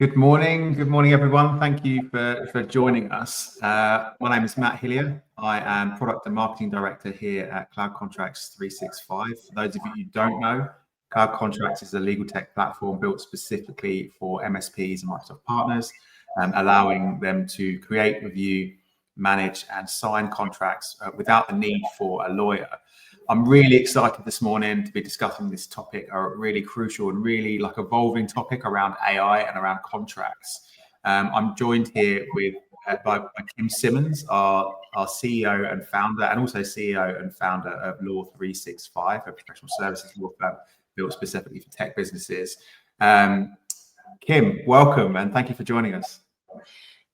Good morning, everyone. Thank you for joining us. My name is Matt Hillier. I am Product and Marketing Director here at Cloud Contracts 365. For those of you who don't know, Cloud Contracts is a legal tech platform built specifically for MSPs and Microsoft partners, allowing them to create, review, manage, and sign contracts without the need for a lawyer. I'm really excited this morning to be discussing this topic, a really crucial and really evolving topic around AI and around contracts. I'm joined here by Kim Simmonds, our CEO and founder, and also CEO and founder of Law 365, a professional services law firm built specifically for tech businesses. Kim, welcome, and thank you for joining us.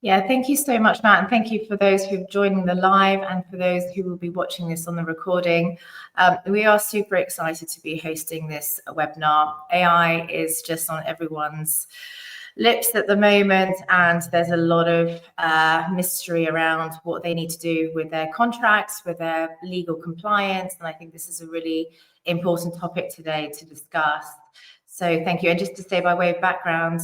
Yeah, thank you so much, Matt, and thank you for those who've joined the live and for those who will be watching this on the recording. We are super excited to be hosting this webinar. AI is just on everyone's lips at the moment, and there's a lot of mystery around what they need to do with their contracts, with their legal compliance, and I think this is a really important topic today to discuss. So thank you. And just to say, by way of background,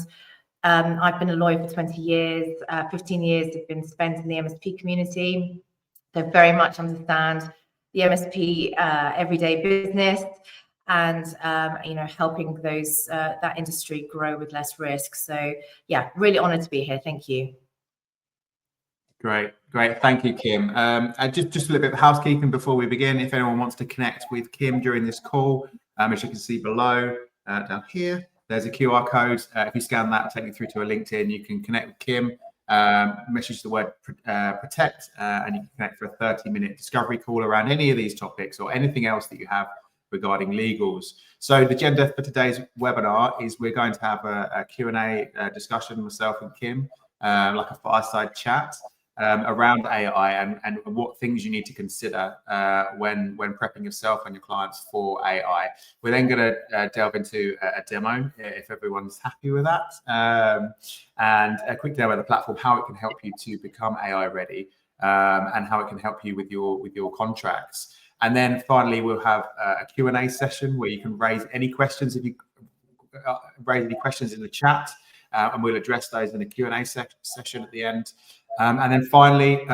I've been a lawyer for 20 years, 15 years have been spent in the MSP community. So very much understand the MSP everyday business and, helping those that industry grow with less risk. So yeah, really honored to be here. Thank you. Great. Thank you, Kim. Just a little bit of housekeeping before we begin. If anyone wants to connect with Kim during this call, as you can see below, down here, there's a QR code. If you scan that, it'll take you through to a LinkedIn. You can connect with Kim, message the word protect, and you can connect for a 30-minute discovery call around any of these topics or anything else that you have regarding legals. So the agenda for today's webinar is we're going to have a Q&A discussion, myself and Kim, like a fireside chat around AI and what things you need to consider when prepping yourself and your clients for AI. We're then going to delve into a demo, if everyone's happy with that, and a quick demo of the platform, how it can help you to become AI ready, and how it can help you with your contracts. And then finally, we'll have a Q&A session where you can raise any questions if you raise any questions in the chat, and we'll address those in the Q&A session at the end. And then finally,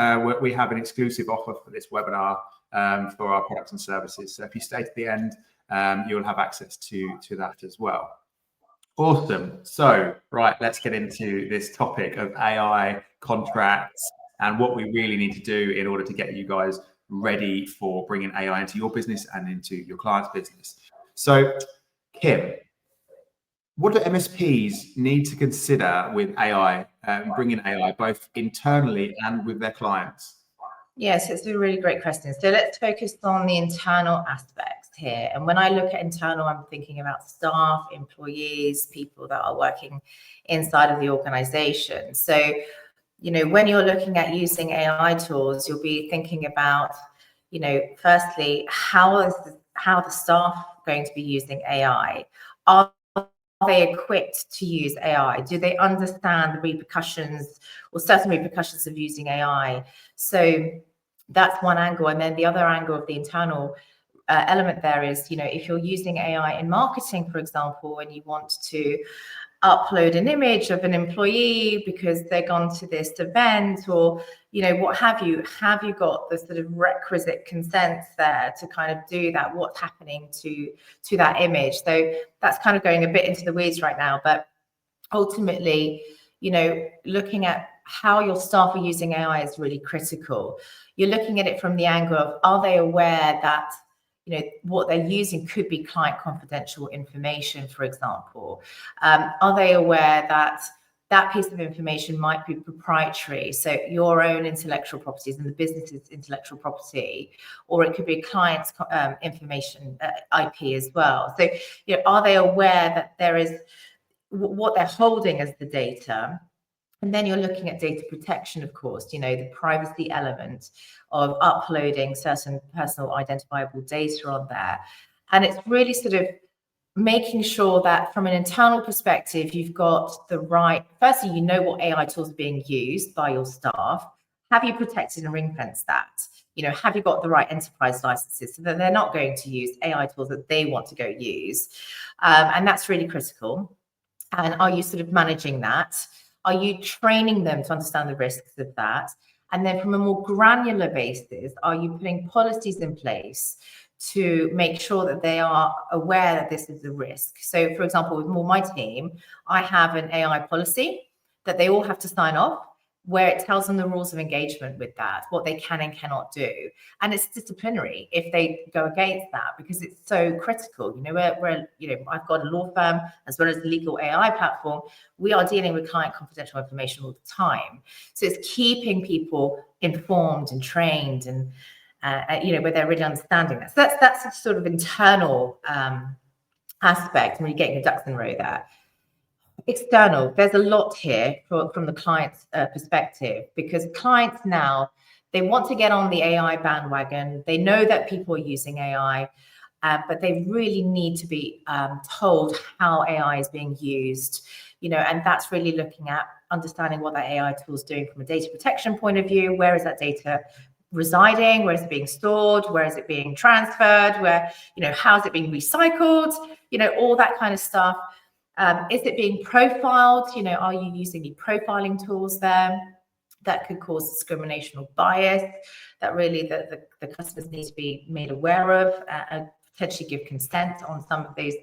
we have an exclusive offer for this webinar for our products and services. So if you stay to the end, you'll have access to that as well. Awesome. So, right, let's get into this topic of AI contracts and what we really need to do in order to get you guys ready for bringing AI into your business and into your client's business. So, Kim, what do MSPs need to consider with AI, bringing AI both internally and with their clients? Yes, it's a really great question. So let's focus on the internal aspects here. And when I look at internal, I'm thinking about staff, employees, people that are working inside of the organization. So, when you're looking at using AI tools, you'll be thinking about, firstly, how the staff going to be using AI? Are they equipped to use AI? Do they understand the repercussions or certain repercussions of using AI? So that's one angle. And then the other angle of the internal element there is, if you're using AI in marketing, for example, and you want to upload an image of an employee because they've gone to this event or, what have you got the sort of requisite consents there to kind of do that? What's happening to that image? So that's kind of going a bit into the weeds right now, but ultimately, looking at how your staff are using AI is really critical. You're looking at it from the angle of, are they aware that what they're using could be client confidential information, for example? Are they aware that that piece of information might be proprietary, so your own intellectual properties and the business's intellectual property, or it could be client's information, IP as well. So, are they aware that there is what they're holding as the data? And then you're looking at data protection, of course, the privacy element of uploading certain personal identifiable data on there. And it's really sort of making sure that from an internal perspective, you've got the right, firstly, what AI tools are being used by your staff. Have you protected and ring-fenced that? Have you got the right enterprise licenses so that they're not going to use AI tools that they want to go use? And that's really critical. And are you sort of managing that? Are you training them to understand the risks of that? And then from a more granular basis, are you putting policies in place to make sure that they are aware that this is a risk? So for example, with my team, I have an AI policy that they all have to sign off, where it tells them the rules of engagement with that, what they can and cannot do. And it's disciplinary if they go against that, because it's so critical. I've got a law firm as well as a legal AI platform. We are dealing with client confidential information all the time. So it's keeping people informed and trained and, where they're really understanding that. So that's a sort of internal aspect, and really getting your ducks in a row there. External, there's a lot here from the client's perspective, because clients now, they want to get on the AI bandwagon. They know that people are using AI, but they really need to be told how AI is being used, and that's really looking at understanding what that AI tool is doing from a data protection point of view. Where is that data residing? Where is it being stored? Where is it being transferred? How is it being recycled? All that kind of stuff. Is it being profiled? Are you using any profiling tools there that could cause discrimination or bias that really the customers need to be made aware of, and potentially give consent on some of those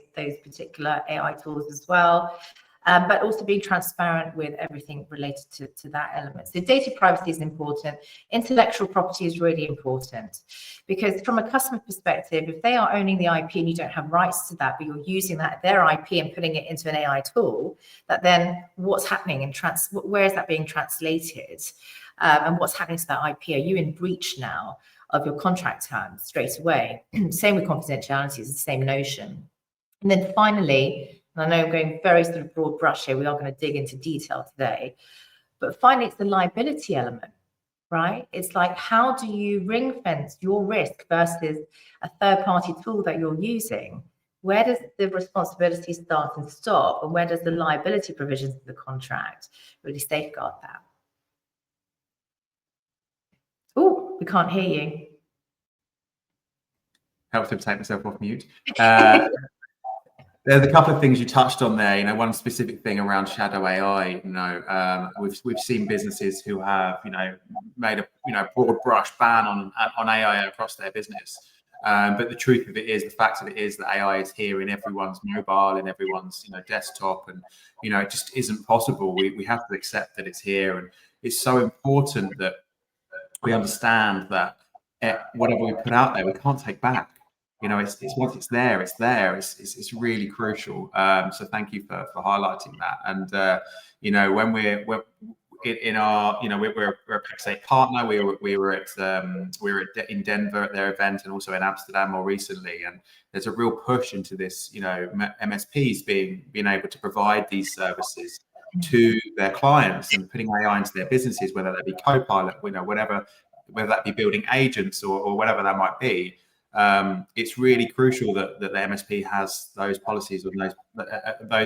particular AI tools as well. But also being transparent with everything related to that element. So data privacy is important. Intellectual property is really important, because from a customer perspective, if they are owning the IP and you don't have rights to that, but you're using their IP and putting it into an AI tool, that then what's happening and where is that being translated? And what's happening to that IP? Are you in breach now of your contract terms straight away? Same with confidentiality, it's the same notion. And then finally, and I know I'm going very sort of broad brush here, we are going to dig into detail today, but finally, it's the liability element, right? It's like, how do you ring fence your risk versus a third-party tool that you're using? Where does the responsibility start and stop? And where does the liability provisions of the contract really safeguard that? Oh, we can't hear you. Helps to take myself off mute. There's a couple of things you touched on there. One specific thing around shadow AI. We've seen businesses who have made a broad brush ban on AI across their business. But the truth of it is, the fact of it is that AI is here in everyone's mobile, in everyone's desktop, and it just isn't possible. We have to accept that it's here, and it's so important that we understand that whatever we put out there, we can't take back. It's once it's there, it's there. It's really crucial. So thank you for highlighting that. And when we're in our, we're a PEX8 partner. We were in Denver at their event, and also in Amsterdam more recently. And there's a real push into this, MSPs being able to provide these services to their clients and putting AI into their businesses, whether that be Copilot, whether that be building agents or whatever that might be. It's really crucial that the MSP has those policies and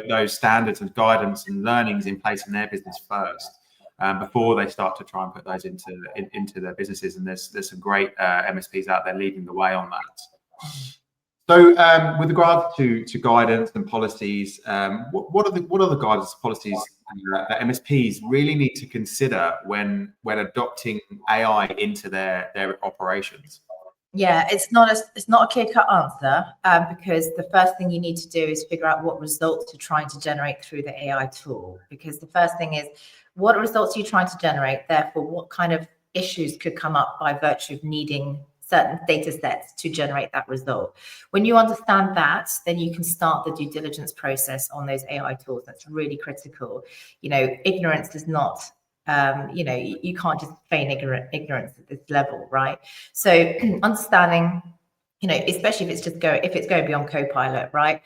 those standards and guidance and learnings in place in their business first, before they start to try and put those into their businesses. And there's some great MSPs out there leading the way on that. So with regards to guidance and policies, what are the guidance policies that MSPs really need to consider when adopting AI into their operations? Yeah, it's not a clear-cut answer, because the first thing you need to do is figure out what results you're trying to generate through the AI tool. Because the first thing is, what results are you trying to generate? Therefore, what kind of issues could come up by virtue of needing certain data sets to generate that result? When you understand that, then you can start the due diligence process on those AI tools. That's really critical. Ignorance is not... you can't just feign ignorance at this level, right? So understanding, especially if it's going beyond Copilot, right?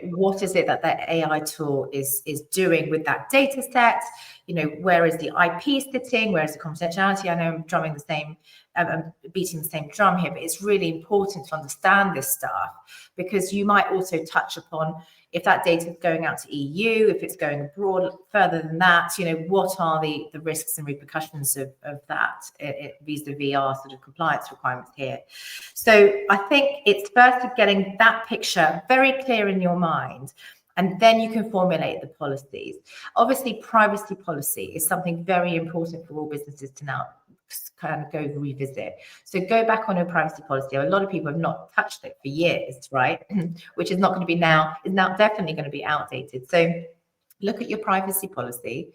What is it that AI tool is doing with that data set? Where is the IP sitting? Where is the confidentiality? I know I'm I'm beating the same drum here, but it's really important to understand this stuff, because you might also touch upon, if that data is going out to EU, if it's going abroad further than that, what are the risks and repercussions of that vis-a-vis our sort of compliance requirements here. So I think it's first getting that picture very clear in your mind, And then you can formulate the policies. Obviously, privacy policy is something very important for all businesses to now kind of go revisit. So go back on your privacy policy. A lot of people have not touched it for years, right? Which is not going to be is now definitely going to be outdated. So look at your privacy policy,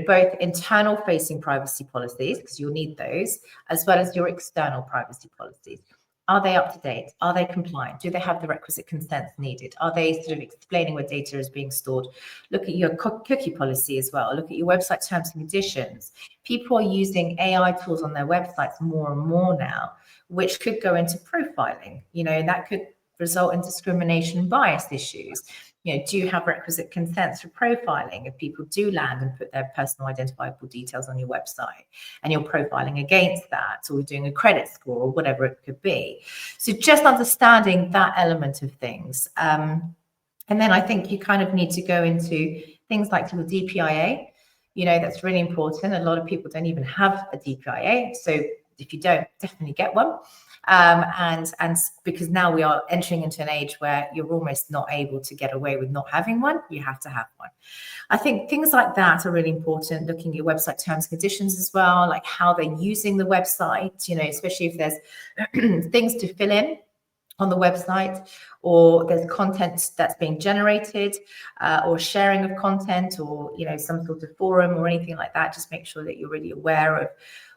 both internal facing privacy policies, because you'll need those, as well as your external privacy policies. Are they up to date? Are they compliant? Do they have the requisite consents needed? Are they sort of explaining where data is being stored? Look at your cookie policy as well. Look at your website terms and conditions. People are using AI tools on their websites more and more now, which could go into profiling, and that could result in discrimination and bias issues. Do you have requisite consents for profiling if people do land and put their personal identifiable details on your website and you're profiling against that, or you're doing a credit score or whatever it could be? So just understanding that element of things. And then I think you kind of need to go into things like your DPIA. That's really important. A lot of people don't even have a DPIA. So if you don't, definitely get one. And because now we are entering into an age where you're almost not able to get away with not having one, you have to have one. I think things like that are really important. Looking at your website terms and conditions as well, like how they're using the website, especially if there's things to fill in on the website, or there's content that's being generated, or sharing of content, or some sort of forum or anything like that. Just make sure that you're really aware of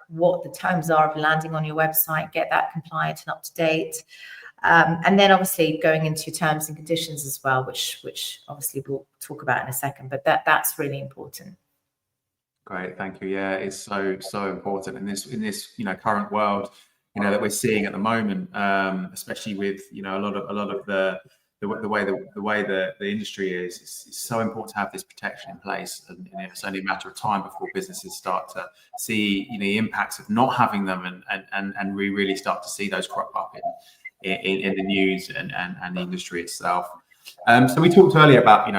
what the terms are of landing on your website, get that compliant and up to date. And then obviously going into terms and conditions as well, which obviously we'll talk about in a second, but that's really important. Great, thank you. Yeah, it's so important in this current world that we're seeing at the moment, especially with a lot of the way the industry is. It's so important to have this protection in place, and it's only a matter of time before businesses start to see the impacts of not having them, and we really start to see those crop up in the news and the industry itself. So we talked earlier about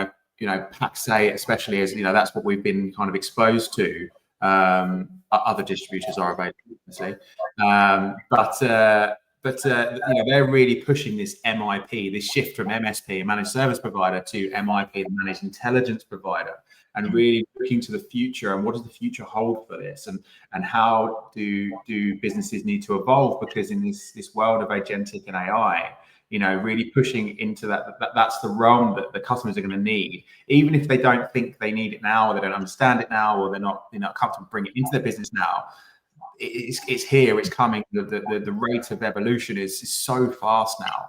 PAC-SAY, especially as that's what we've been kind of exposed to. Other distributors are available, obviously, but they're really pushing this MIP, this shift from MSP, managed service provider, to MIP, the managed intelligence provider, and really looking to the future and what does the future hold for this, and how do businesses need to evolve, because in this world of agentic and AI, really pushing into that's the realm that the customers are going to need, even if they don't think they need it now, or they don't understand it now, or they're not comfortable bringing it into their business now. It's here, it's coming. The rate of evolution is so fast now.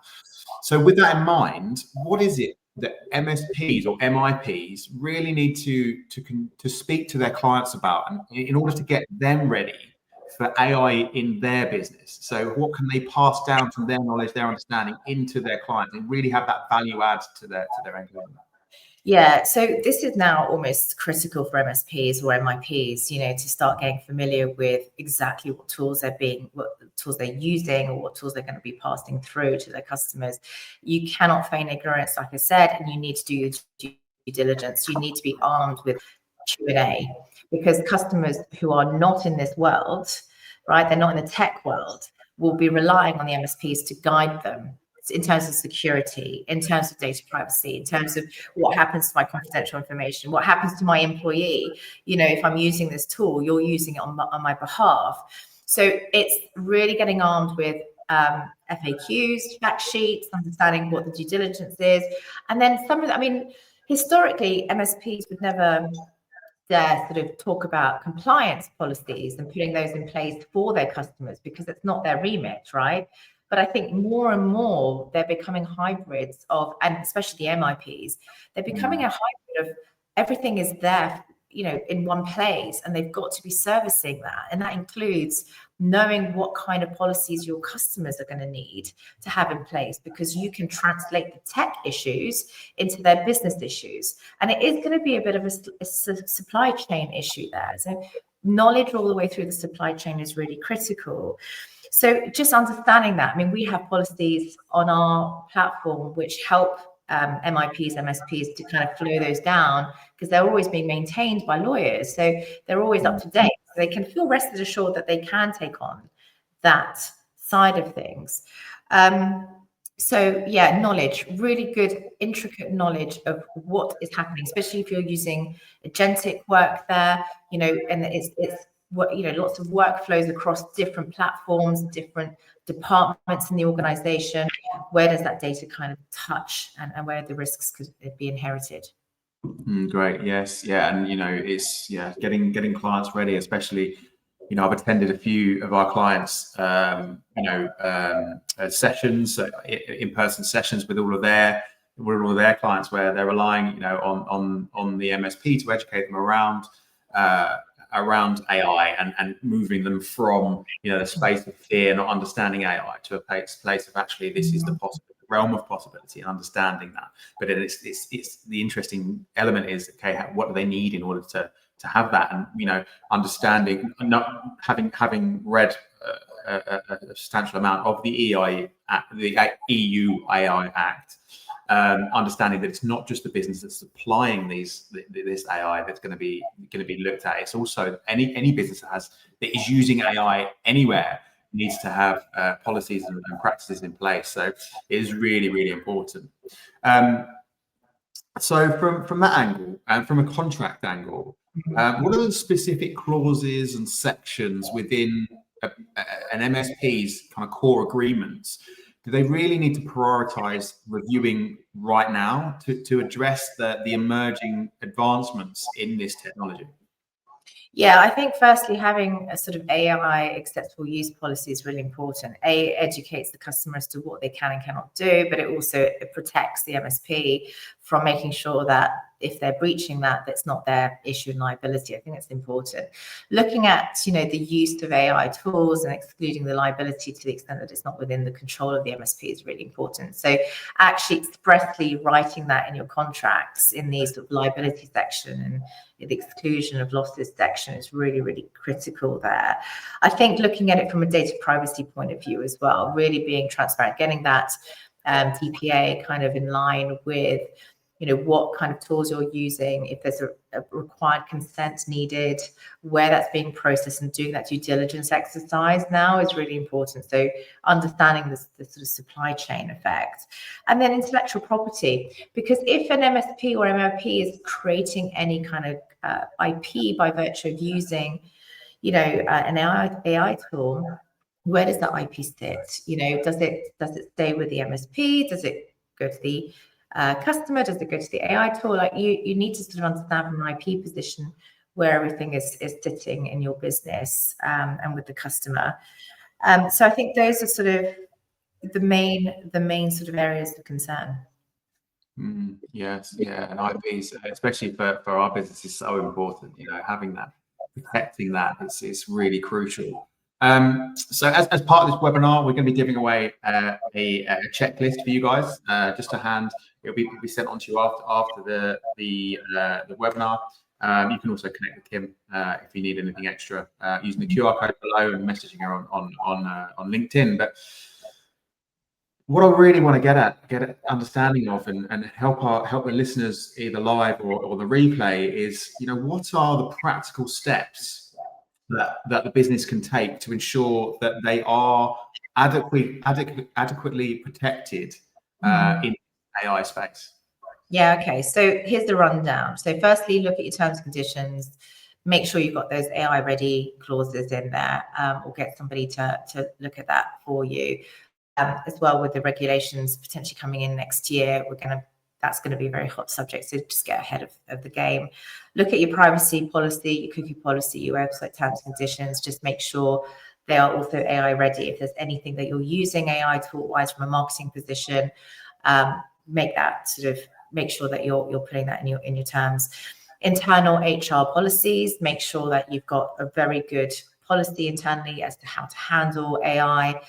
So with that in mind, what is it that MSPs or MIPs really need to speak to their clients about, and in order to get them ready for AI in their business? So what can they pass down from their knowledge, their understanding, into their clients, and really have that value add to their end client? Yeah, so this is now almost critical for MSPs or MIPs, to start getting familiar with exactly what tools they're using, or what tools they're going to be passing through to their customers. You cannot feign ignorance, like I said, and you need to do your due diligence. You need to be armed with Q&A, because customers who are not in this world, right, they're not in the tech world, will be relying on the MSPs to guide them in terms of security, in terms of data privacy, in terms of what happens to my confidential information, what happens to my employee. If I'm using this tool, you're using it on my behalf. So it's really getting armed with FAQs, fact sheets, understanding what the due diligence is. And then historically, MSPs would never dare sort of talk about compliance policies and putting those in place for their customers, because it's not their remit, right? But I think more and more they're becoming hybrids of, and especially the MIPs, they're becoming a hybrid of everything is there, in one place, and they've got to be servicing that. And that includes knowing what kind of policies your customers are going to need to have in place, because you can translate the tech issues into their business issues. And it is going to be a bit of a supply chain issue there. So knowledge all the way through the supply chain is really critical. So just understanding that, we have policies on our platform which help MIPs, MSPs to kind of flow those down, because they're always being maintained by lawyers. So they're always up to date. So they can feel rested assured that they can take on that side of things. So yeah, knowledge, really good, intricate knowledge of what is happening, especially if you're using agentic work there, and it's what, lots of workflows across different platforms, different departments in the organization. Where does that data kind of touch, and where the risks could be inherited? Great. Yes. Yeah. And it's getting clients ready, especially. I've attended a few of our clients, sessions, in-person sessions with all of their clients, where they're relying, on the MSP to educate them around AI and moving them from the space of fear, not understanding AI, to a place of actually this is the realm of possibility and understanding that. But it's the interesting element is, okay, what do they need in order to have that, and understanding, not having read a substantial amount of the EU AI Act, understanding that it's not just the business that's supplying this AI that's going to be looked at. It's also any business that is using AI anywhere needs to have policies and practices in place. So it is really, really important. So from that angle, and from a contract angle, what are the specific clauses and sections within an MSP's kind of core agreements do they really need to prioritize reviewing right now to address the emerging advancements in this technology? Yeah, I think firstly, having a sort of AI acceptable use policy is really important. It educates the customer as to what they can and cannot do, but it protects the MSP from making sure that if they're breaching that, that's not their issue and liability. I think that's important. Looking at, the use of AI tools and excluding the liability to the extent that it's not within the control of the MSP is really important. So actually expressly writing that in your contracts in the sort of liability section and the exclusion of losses section is really, really critical there. I think looking at it from a data privacy point of view as well, really being transparent, getting that DPA kind of in line with what kind of tools you're using, if there's a required consent needed, where that's being processed, and doing that due diligence exercise now is really important. So understanding the sort of supply chain effect. And then intellectual property, because if an MSP or MLP is creating any kind of IP by virtue of using, an AI tool, where does that IP sit? Does it stay with the MSP? Does it go to the customer? Does it go to the AI tool? Like you need to sort of understand from an IP position where everything is sitting in your business and with the customer. So I think those are sort of the main sort of areas of concern. Yes, yeah, and IPs, especially for our business, is so important. Having that, protecting that is really crucial. So as part of this webinar, we're going to be giving away a checklist for you guys, just to hand. It'll be sent on to you after the webinar. You can also connect with Kim if you need anything extra using the QR code below and messaging her on LinkedIn. But what I really want to get an understanding of and help the listeners either live or the replay is, what are the practical steps that the business can take to ensure that they are adequately protected in AI space? Yeah, okay. So here's the rundown. So firstly, look at your terms and conditions. Make sure you've got those AI ready clauses in there, or get somebody to look at that for you. As well, with the regulations potentially coming in next year, that's going to be a very hot subject. So just get ahead of the game. Look at your privacy policy, your cookie policy, your website terms and conditions. Just make sure they are also AI ready. If there's anything that you're using AI tool-wise from a marketing position, make sure that you're putting that in your terms. Internal HR policies. Make sure that you've got a very good policy internally as to how to handle AI.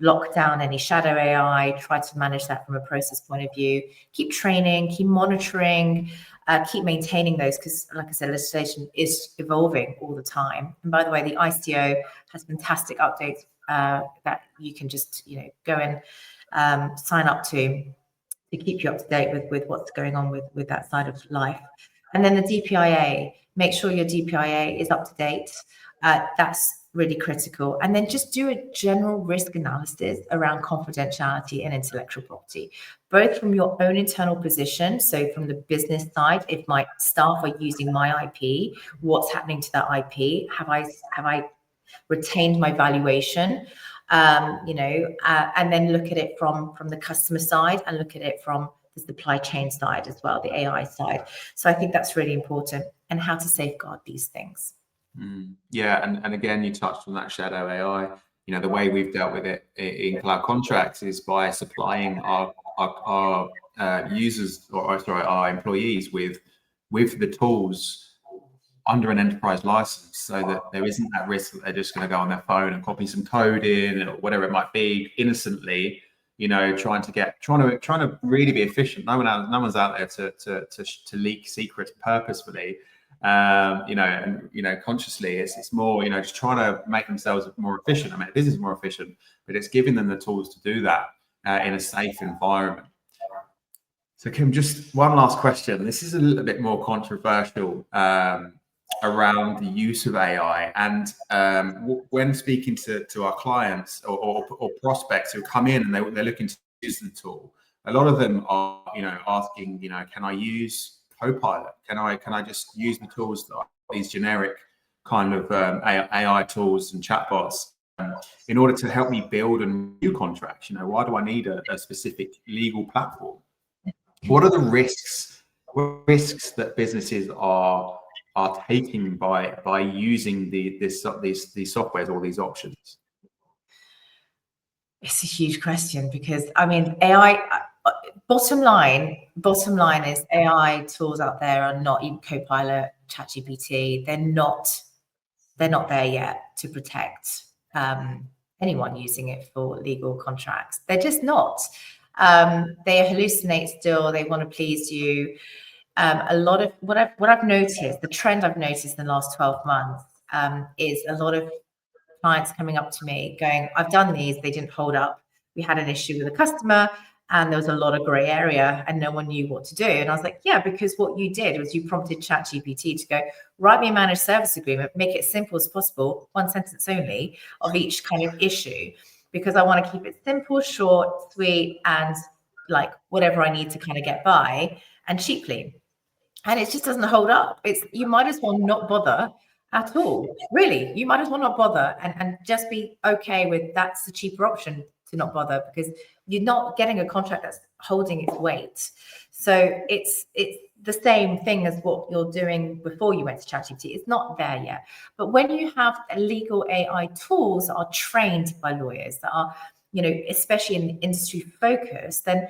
Lock down any shadow AI, try to manage that from a process point of view. Keep training, keep monitoring, keep maintaining those, because like I said, legislation is evolving all the time. And by the way, the ICO has fantastic updates that you can just go and sign up to keep you up to date with what's going on with that side of life. And then the DPIA, make sure your DPIA is up to date. That's really critical. And then just do a general risk analysis around confidentiality and intellectual property, both from your own internal position. So from the business side, if my staff are using my IP, what's happening to that IP? Have I retained my valuation? And then look at it from the customer side, and look at it from the supply chain side as well, the AI side. So I think that's really important, and how to safeguard these things. Yeah, and again, you touched on that shadow AI. The way we've dealt with it in cloud contracts is by supplying our users, our employees with the tools under an enterprise license, so that there isn't that risk that they're just going to go on their phone and copy some code in, or whatever it might be, innocently. Trying to really be efficient. No one's out there to leak secrets purposefully. Consciously. It's more, just trying to make themselves more efficient. I mean, business is more efficient, but it's giving them the tools to do that in a safe environment. So, Kim, just one last question. This is a little bit more controversial around the use of AI. And when speaking to our clients or prospects who come in and they're looking to use the tool, a lot of them are, asking, can I use Copilot? Can I just use the tools that are these generic kind of AI tools and chatbots in order to help me build a new contract? Why do I need a specific legal platform? What are the risks that businesses are taking by using these softwares or these options? It's a huge question, because I mean, AI. Bottom line is AI tools out there are not, even Copilot, ChatGPT. They're not there yet to protect anyone using it for legal contracts. They're just not. They hallucinate still. They want to please you. A lot of what I've noticed, the trend I've noticed in the last 12 months is a lot of clients coming up to me going, I've done these, they didn't hold up. We had an issue with a customer and there was a lot of gray area and no one knew what to do. And I was like, yeah, because what you did was you prompted ChatGPT to go, write me a managed service agreement, make it simple as possible, one sentence only of each kind of issue, because I want to keep it simple, short, sweet, and like whatever I need to kind of get by, and cheaply. And it just doesn't hold up. You might as well not bother at all. Really, you might as well not bother and just be okay with that's the cheaper option, to not bother, because you're not getting a contract that's holding its weight. So it's the same thing as what you're doing before you went to ChatGPT. It's not there yet. But when you have legal AI tools that are trained by lawyers, that are, especially in industry focus, then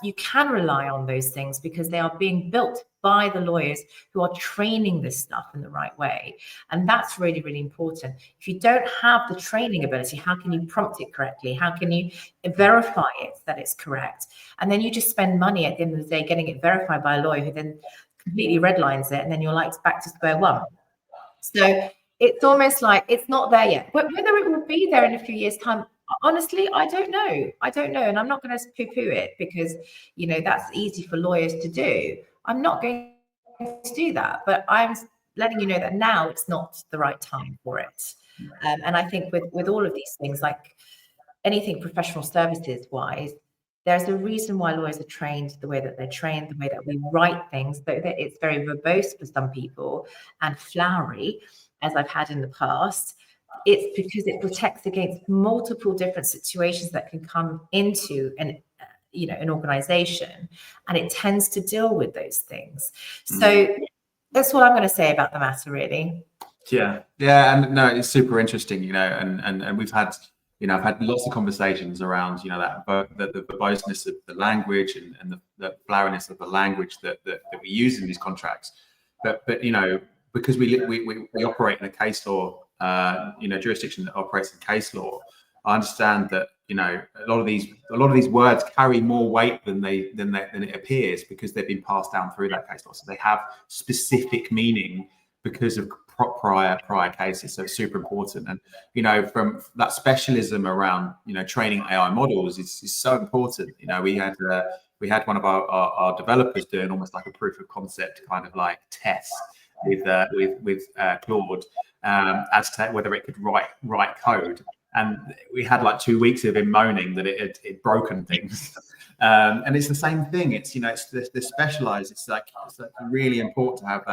you can rely on those things, because they are being built by the lawyers who are training this stuff in the right way. And that's really, really important. If you don't have the training ability, how can you prompt it correctly? How can you verify it that it's correct? And then you just spend money at the end of the day getting it verified by a lawyer who then completely redlines it, and then you're like back to square one. So it's almost like it's not there yet. But whether it will be there in a few years' time, honestly, I don't know. And I'm not going to poo-poo it, because, that's easy for lawyers to do. I'm not going to do that, but I'm letting you know that now it's not the right time for it. And I think with all of these things, like anything professional services wise, there's a reason why lawyers are trained the way that they're trained, the way that we write things, though that it's very verbose for some people and flowery, as I've had in the past. It's because it protects against multiple different situations that can come into an organization, and it tends to deal with those things. So that's what I'm going to say about the matter, really. Yeah, and no, it's super interesting, and we've had, I've had lots of conversations around, that the verboseness of the language and the floweriness of the language that we use in these contracts, but because we operate in a case law, jurisdiction that operates in case law, I understand that a lot of these words carry more weight than it appears, because they've been passed down through that case law. So they have specific meaning because of prior cases. So it's super important. And from that specialism around training AI models is so important. We had one of our developers doing almost like a proof of concept kind of like test with Claude. as to whether it could write code. And we had like 2 weeks of him moaning that it had broken things. And it's the same thing. It's, you know, it's the specialized. It's like really important to have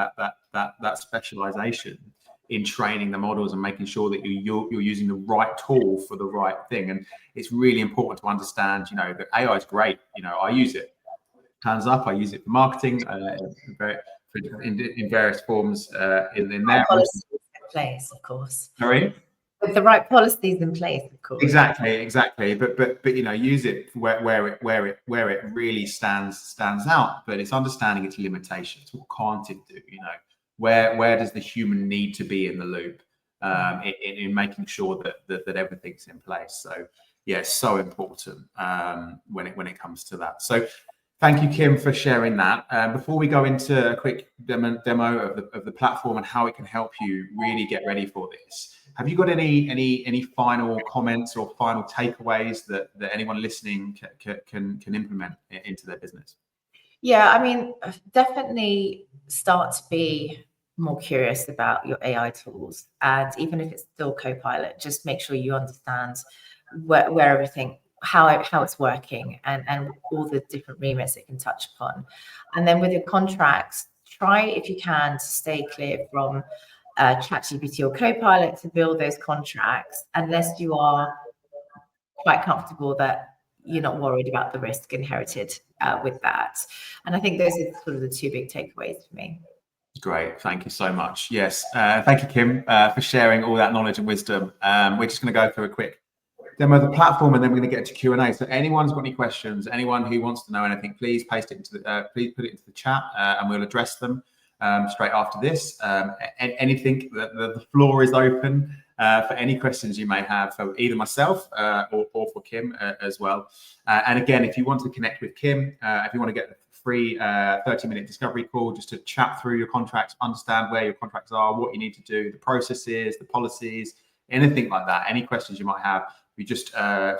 that specialization in training the models and making sure that you're using the right tool for the right thing. And it's really important to understand, you know, that AI is great. You know, I use it. Hands up, I use it for marketing in various forms in there. Policies in place, of course. Sorry? With the right policies in place, of course. Exactly. But you know, use it where it really stands out. But it's understanding its limitations. What can't it do? You know, where does the human need to be in the loop in making sure that everything's in place? So yeah, it's so important when it comes to that. So thank you, Kim, for sharing that. Before we go into a quick demo of the platform and how it can help you really get ready for this, have you got any final comments or final takeaways that anyone listening can implement into their business? Yeah, I mean, definitely start to be more curious about your AI tools. And even if it's still Copilot, just make sure you understand where everything, how it's working and all the different remits it can touch upon. And then with your contracts, try if you can to stay clear from ChatGPT or Copilot to build those contracts, unless you are quite comfortable that you're not worried about the risk inherited with that. And I think those are sort of the two big takeaways for me. Great, thank you so much. Yes, thank you, Kim, for sharing all that knowledge and wisdom. We're just going to go through a quick demo of the platform, and then we're going to get to Q&A. So anyone's got any questions, anyone who wants to know anything, please paste it into please put it into the chat, and we'll address them straight after this. Anything, the floor is open for any questions you may have for either myself or for Kim as well. And again, if you want to connect with Kim, if you want to get a free 30-minute discovery call just to chat through your contracts, understand where your contracts are, what you need to do, the processes, the policies, anything like that, any questions you might have, you just scan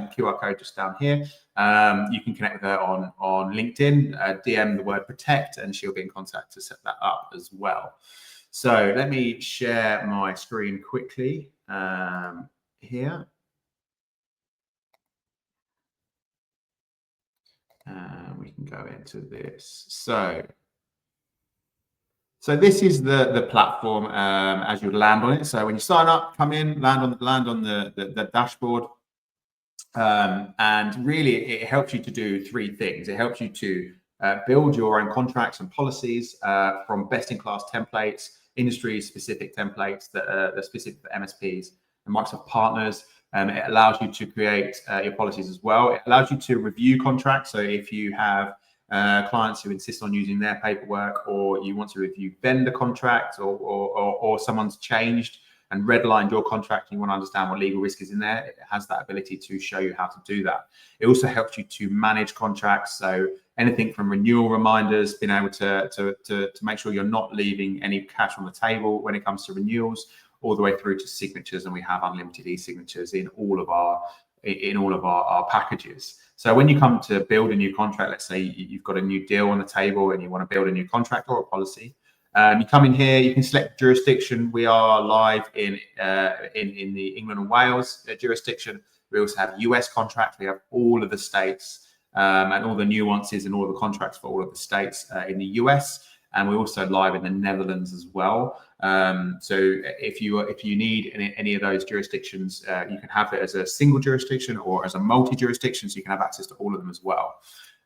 the QR code just down here. You can connect with her on LinkedIn, DM the word protect, and she'll be in contact to set that up as well. So let me share my screen quickly here. We can go into this. So this is the platform as you land on it. So when you sign up, come in, land on the dashboard, and really it helps you to do three things. It helps you to build your own contracts and policies from best-in-class templates, industry-specific templates that are specific for MSPs and Microsoft partners. It allows you to create your policies as well. It allows you to review contracts. So if you have clients who insist on using their paperwork, or you want to review vendor contracts, or someone's changed and redlined your contract, and you want to understand what legal risk is in there, it has that ability to show you how to do that. It also helps you to manage contracts. So anything from renewal reminders, being able to make sure you're not leaving any cash on the table when it comes to renewals, all the way through to signatures. And we have unlimited e-signatures in all of our packages. So when you come to build a new contract, let's say you've got a new deal on the table and you want to build a new contract or a policy, you come in here, you can select jurisdiction. We are live in the England and Wales jurisdiction. We also have US contracts. We have all of the states and all the nuances and all of the contracts for all of the states in the US. And we're also live in the Netherlands as well. So if you need any of those jurisdictions, you can have it as a single jurisdiction or as a multi-jurisdiction, so you can have access to all of them as well.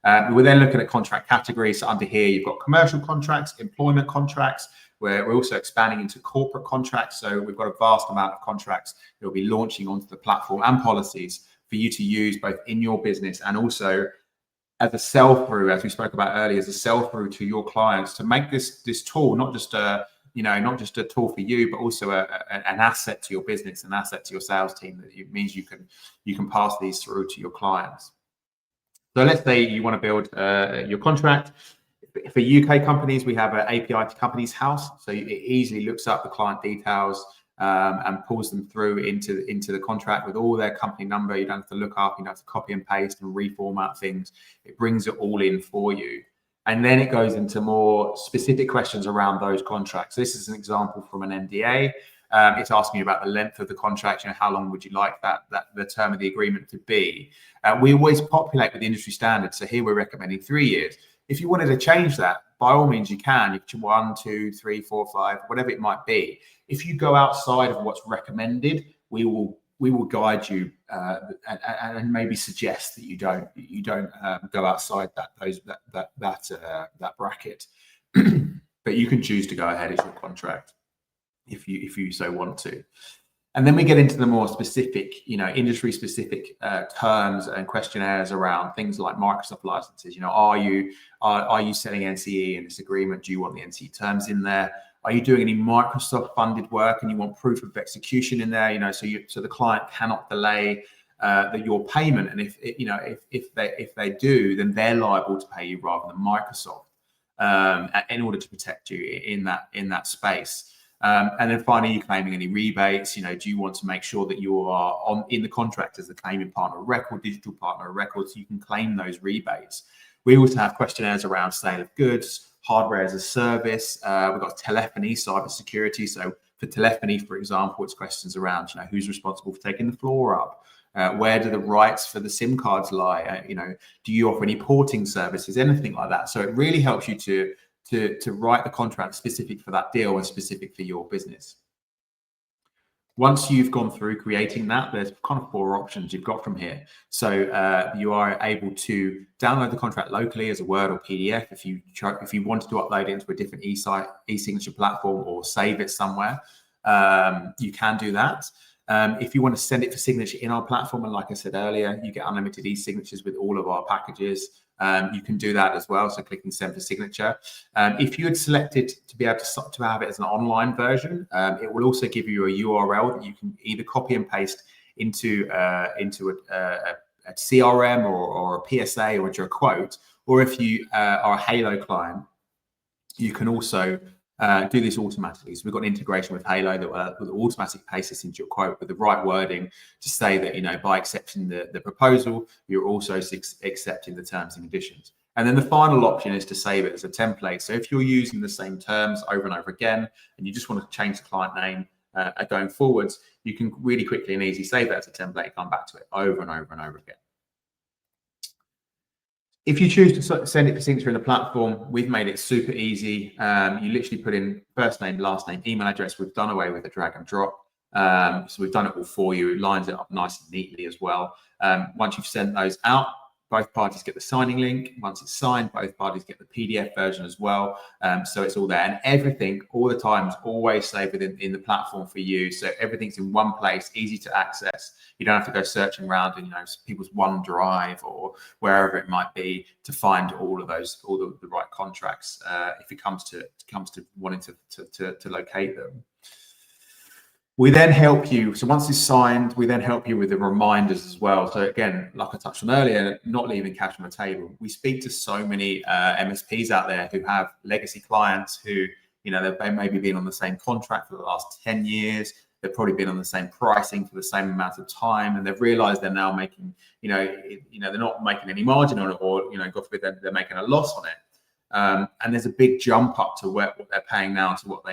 We're then looking at contract categories. So under here, you've got commercial contracts, employment contracts, where we're also expanding into corporate contracts. So we've got a vast amount of contracts that will be launching onto the platform and policies for you to use both in your business and also as a sell-through, as we spoke about earlier, as a sell-through to your clients, to make this tool not just a tool for you, but also an asset to your business, an asset to your sales team. That it means you can pass these through to your clients. So let's say you want to build your contract. For UK companies, we have an API to Companies House, so it easily looks up the client details and pulls them through into the contract with all their company number. You don't have to look up, you don't have to copy and paste and reformat things. It brings it all in for you. And then it goes into more specific questions around those contracts. This is an example from an NDA. It's asking you about the length of the contract, how long would you like the term of the agreement to be. We always populate with the industry standards. So here we're recommending 3 years. If you wanted to change that, by all means you can. You can 1, 2, 3, 4, 5, whatever it might be. If you go outside of what's recommended, we will guide you and maybe suggest that you don't go outside that bracket. But you can choose to go ahead. It's your contract if you so want to. And then we get into the more specific, industry specific terms and questionnaires around things like Microsoft licenses. Are you selling NCE in this agreement? Do you want the NCE terms in there? Are you doing any Microsoft funded work and you want proof of execution in there? So the client cannot delay your payment. And if they do, then they're liable to pay you rather than Microsoft in order to protect you in that space. And then finally, you're claiming any rebates. Do you want to make sure that you are in the contract as the claiming partner of record, digital partner of record, so you can claim those rebates? We also have questionnaires around sale of goods, hardware as a service. We've got telephony, cyber security. So for telephony, for example, it's questions around, who's responsible for taking the floor up? Where do the rights for the SIM cards lie? Do you offer any porting services, anything like that? So it really helps you to write the contract specific for that deal and specific for your business. Once you've gone through creating that, there's kind of 4 options you've got from here. So you are able to download the contract locally as a Word or PDF if you wanted to upload it into a different e-signature platform or save it somewhere. You can do that. If you want to send it for signature in our platform, and like I said earlier, you get unlimited e-signatures with all of our packages. You can do that as well. So clicking send for signature. If you had selected to be able to have it as an online version, it will also give you a URL that you can either copy and paste into a CRM or a PSA or into a quote. Or if you are a Halo client, you can also do this automatically. So we've got an integration with Halo that will automatically paste this into your quote with the right wording to say that, by accepting the proposal, you're also accepting the terms and conditions. And then the final option is to save it as a template. So if you're using the same terms over and over again, and you just want to change the client name going forwards, you can really quickly and easily save that as a template and come back to it over and over and over again. If you choose to send it for signature in the platform, we've made it super easy. You literally put in first name, last name, email address. We've done away with the drag and drop. So we've done it all for you. It lines it up nice and neatly as well. Once you've sent those out, both parties get the signing link. Once it's signed, both parties get the PDF version as well. So it's all there. And everything, all the time, is always saved in the platform for you. So everything's in one place, easy to access. You don't have to go searching around in people's OneDrive or wherever it might be to find all the right contracts if it comes to wanting to locate them. We then help you. So once it's signed, we then help you with the reminders as well. So again, like I touched on earlier, not leaving cash on the table. We speak to so many MSPs out there who have legacy clients who, they've maybe been on the same contract for the last 10 years. They've probably been on the same pricing for the same amount of time, and they've realized they're now making, they're not making any margin on it, or, God forbid, they're making a loss on it. And there's a big jump up to what they're paying now to what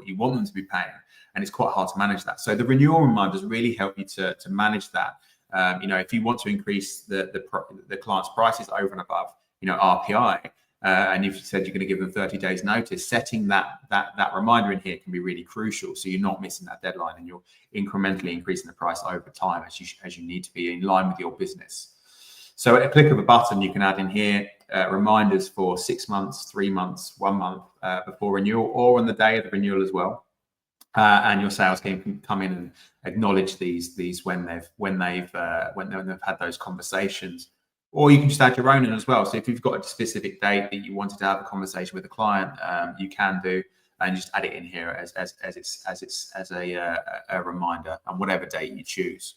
you want them to be paying, and it's quite hard to manage that. So the renewal reminders really help you to manage that. If you want to increase the client's prices over and above, RPI, and you've said you're going to give them 30 days notice, setting that reminder in here can be really crucial. So you're not missing that deadline, and you're incrementally increasing the price over time as you need to be in line with your business. So at a click of a button, you can add in here reminders for 6 months, 3 months, 1 month before renewal, or on the day of the renewal as well. And your sales team can come in and acknowledge these when they've had those conversations. Or you can just add your own in as well. So if you've got a specific date that you wanted to have a conversation with a client, you can do, and just add it in here as a reminder on whatever date you choose.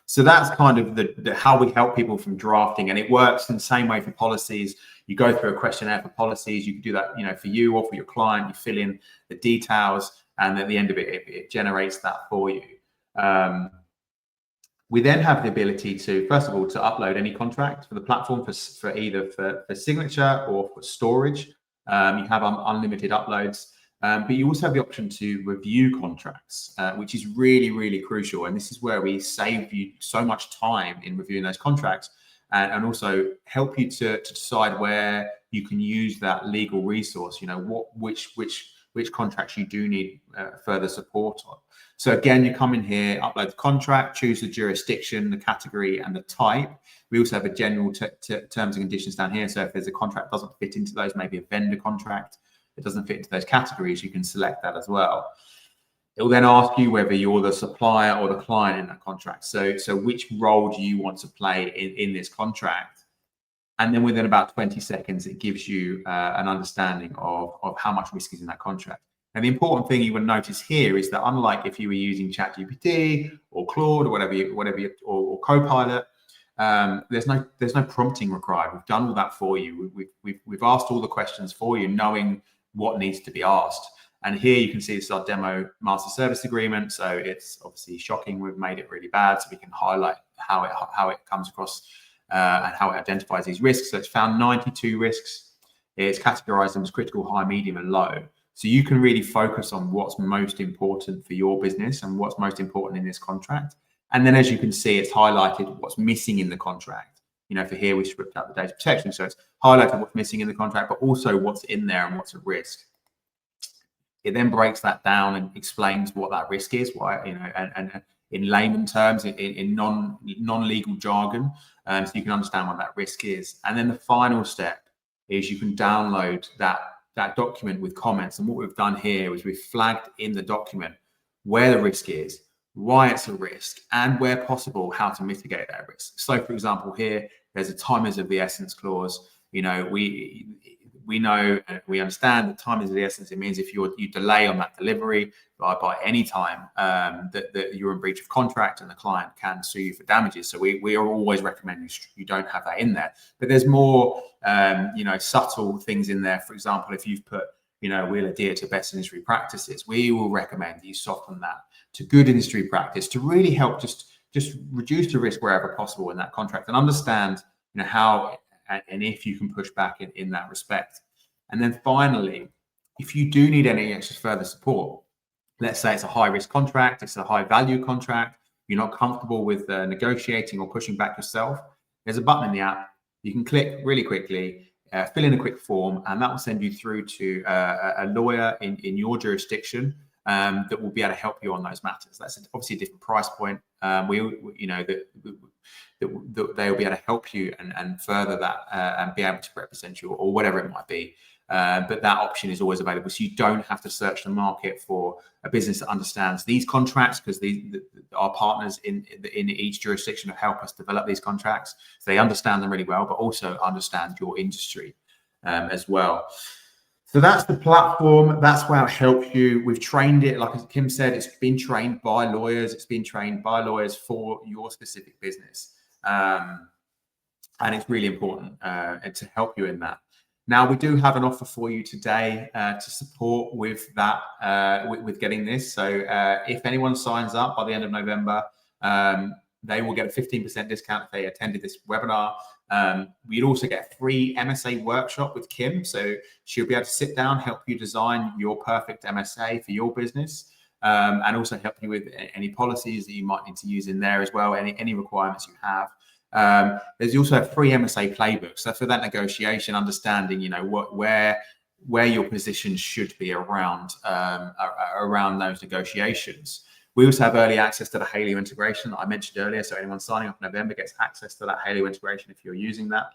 So that's kind of how we help people from drafting, and it works in the same way for policies. You go through a questionnaire for policies. You can do that, for you or for your client. You fill in the details, and at the end of it generates that for you. We then have the ability to, first of all, to upload any contract for the platform for either for signature or for storage. You have unlimited uploads. But you also have the option to review contracts, which is really, really crucial. And this is where we save you so much time in reviewing those contracts, and also help you to decide where you can use that legal resource, which contracts you do need further support on. So again, you come in here, upload the contract, choose the jurisdiction, the category, and the type. We also have a general terms and conditions down here. So if there's a contract that doesn't fit into those, maybe a vendor contract, it doesn't fit into those categories, you can select that as well. It will then ask you whether you're the supplier or the client in that contract. So which role do you want to play in this contract? And then within about 20 seconds, it gives you an understanding of how much risk is in that contract. And the important thing you will notice here is that unlike if you were using ChatGPT or Claude or or Copilot, there's no prompting required. We've done all that for you. We've asked all the questions for you, knowing what needs to be asked. And here you can see this is our demo master service agreement. So it's obviously shocking. We've made it really bad, so we can highlight how it comes across and how it identifies these risks. So it's found 92 risks. It's categorized them as critical, high, medium, and low. So you can really focus on what's most important for your business and what's most important in this contract. And then, as you can see, it's highlighted what's missing in the contract. For here, we stripped out the data protection. So it's highlighted what's missing in the contract, but also what's in there and what's at risk. It then breaks that down and explains what that risk is, why, and in layman terms, in non-legal jargon, so you can understand what that risk is. And then the final step is you can download that document with comments. And what we've done here is we've flagged in the document where the risk is, why it's a risk, and where possible, how to mitigate that risk. So, for example, here there's a time is of the essence clause. We know, we understand that time is of the essence. It means if you delay on that delivery by any time, that you're in breach of contract and the client can sue you for damages. So we are always recommending you don't have that in there. But there's more, subtle things in there. For example, if you've put, we'll adhere to best industry practices, we will recommend you soften that to good industry practice to really help just reduce the risk wherever possible in that contract, and understand, how and if you can push back in that respect. And then finally, if you do need any extra further support, let's say it's a high risk contract, it's a high value contract, you're not comfortable with negotiating or pushing back yourself, there's a button in the app. You can click really quickly, fill in a quick form, and that will send you through to a lawyer in your jurisdiction that will be able to help you on those matters. That's obviously a different price point. They'll be able to help you and further that and be able to represent you or whatever it might be. But that option is always available. So you don't have to search the market for a business that understands these contracts, because our partners in each jurisdiction help us develop these contracts. So they understand them really well, but also understand your industry as well. So that's the platform. That's where it helps you. We've trained it, like Kim said, it's been trained by lawyers. It's been trained by lawyers for your specific business. And it's really important to help you in that. Now, we do have an offer for you today to support with that, with getting this. So if anyone signs up by the end of November, they will get a 15% discount if they attended this webinar. We'd also get a free MSA workshop with Kim. So she'll be able to sit down, help you design your perfect MSA for your business, and also help you with any policies that you might need to use in there as well, any requirements you have. There's also a free MSA playbook. So for that negotiation, understanding, where your position should be around those negotiations. We also have early access to the Hillier integration that I mentioned earlier. So anyone signing up in November gets access to that Hillier integration if you're using that.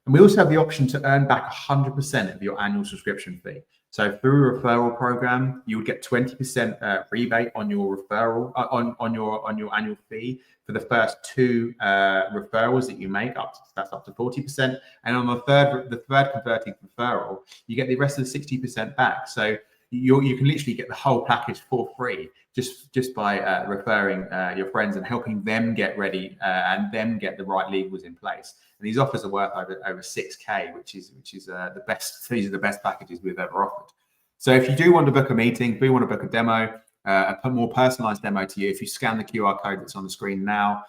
And we also have the option to earn back 100% of your annual subscription fee. So through a referral program, you would get 20% rebate on your referral on your annual fee for the first 2 referrals that you make. That's up to 40%. And on the third converting referral, you get the rest of the 60% back. So you can literally get the whole package for free just by referring your friends and helping them get ready and them get the right legals in place. And these offers are worth over 6K, which is the best. These are the best packages we've ever offered. So if you do want to book a meeting, if you want to book a demo, a more personalized demo to you, if you scan the QR code that's on the screen now,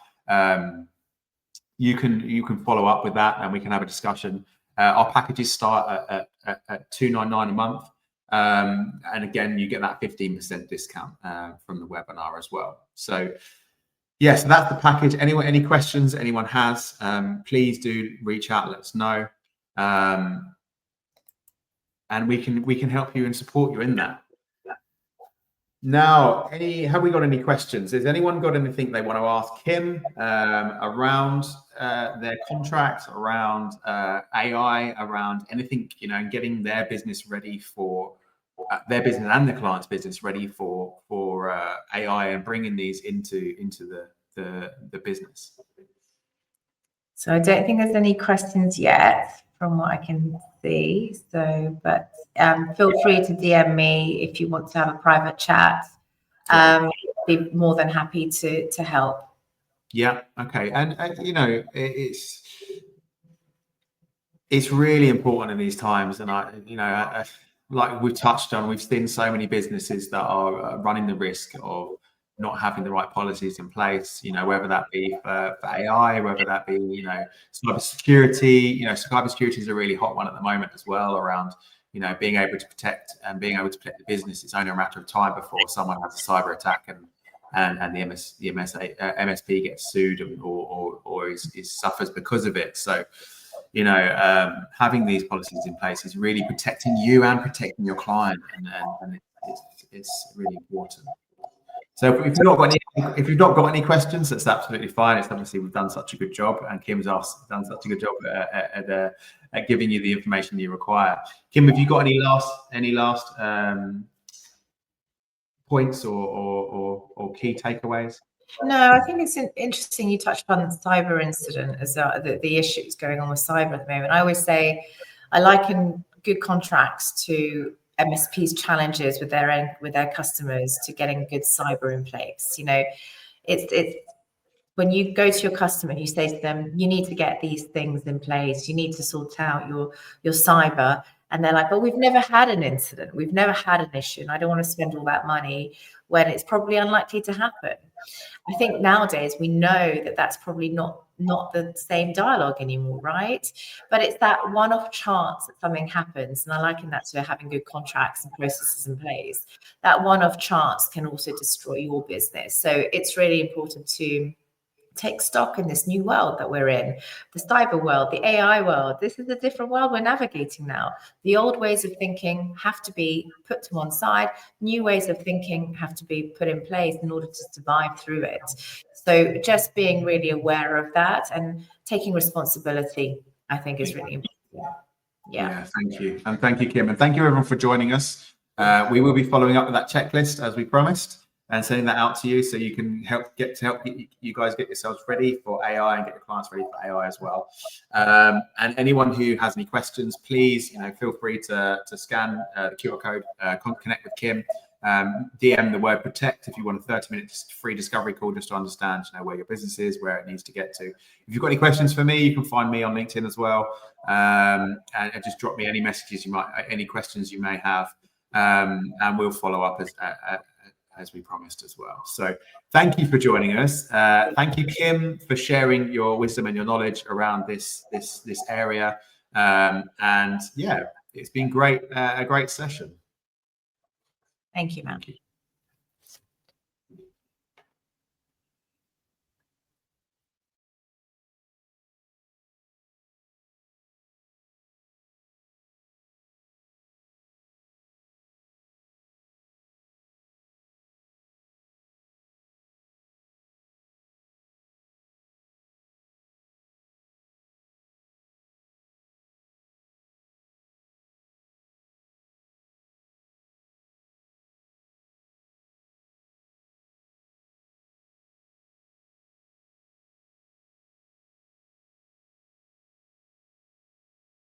you can follow up with that and we can have a discussion. Our packages start at $299 a month. And again, you get that 15% discount from the webinar as well. So yes, that's the package. Any questions anyone has, please do reach out, let us know. And we can help you and support you in that. Now, have we got any questions? Has anyone got anything they want to ask Kim around their contract, around AI, around anything, and getting their business ready for their business and the client's business ready for AI and bringing these into the business? So I don't think there's any questions yet from what I can see. So, but feel free to DM me if you want to have a private chat. Be more than happy to help. Yeah. Okay. And it's really important in these times. And like we've touched on, we've seen so many businesses that are running the risk of not having the right policies in place, whether that be for AI, whether that be, cybersecurity. Cybersecurity is a really hot one at the moment as well, around, being able to protect the business. It's only a matter of time before someone has a cyber attack and the MSP gets sued or suffers because of it. So, having these policies in place is really protecting you and protecting your client, and it's really important. So if you've not got any questions, that's absolutely fine. It's obviously we've done such a good job, and Kim's done such a good job at giving you the information you require. Kim, have you got any last points or key takeaways? No, I think it's interesting you touched upon the cyber incident as the issues going on with cyber at the moment. I always say I liken good contracts to MSP's challenges with their customers to getting good cyber in place. It's when you go to your customer and you say to them, you need to get these things in place, you need to sort out your cyber, and they're like, but we've never had an incident, we've never had an issue, and I don't want to spend all that money when it's probably unlikely to happen. I think nowadays we know that that's probably not the same dialogue anymore, right? But it's that one-off chance that something happens, and I liken that to having good contracts and processes in place. That one-off chance can also destroy your business. So it's really important to take stock in this new world that we're in, the cyber world, the AI world. This is a different world we're navigating now. The old ways of thinking have to be put to one side. New ways of thinking have to be put in place in order to survive through it. So just being really aware of that and taking responsibility, I think, is really important. Yeah, thank you. And thank you, Kim. And thank you, everyone, for joining us. We will be following up with that checklist as we promised, and sending that out to you so you can help you guys get yourselves ready for AI and get your clients ready for AI as well. And anyone who has any questions, please, feel free to scan the QR code, connect with Kim, DM the word protect if you want a 30-minute free discovery call just to understand, where your business is, where it needs to get to. If you've got any questions for me, you can find me on LinkedIn as well, and just drop me any messages any questions you may have, and we'll follow up as we promised as well. So thank you for joining us. Thank you, Kim, for sharing your wisdom and your knowledge around this area. And yeah, it's been great, a great session. Thank you, Matt.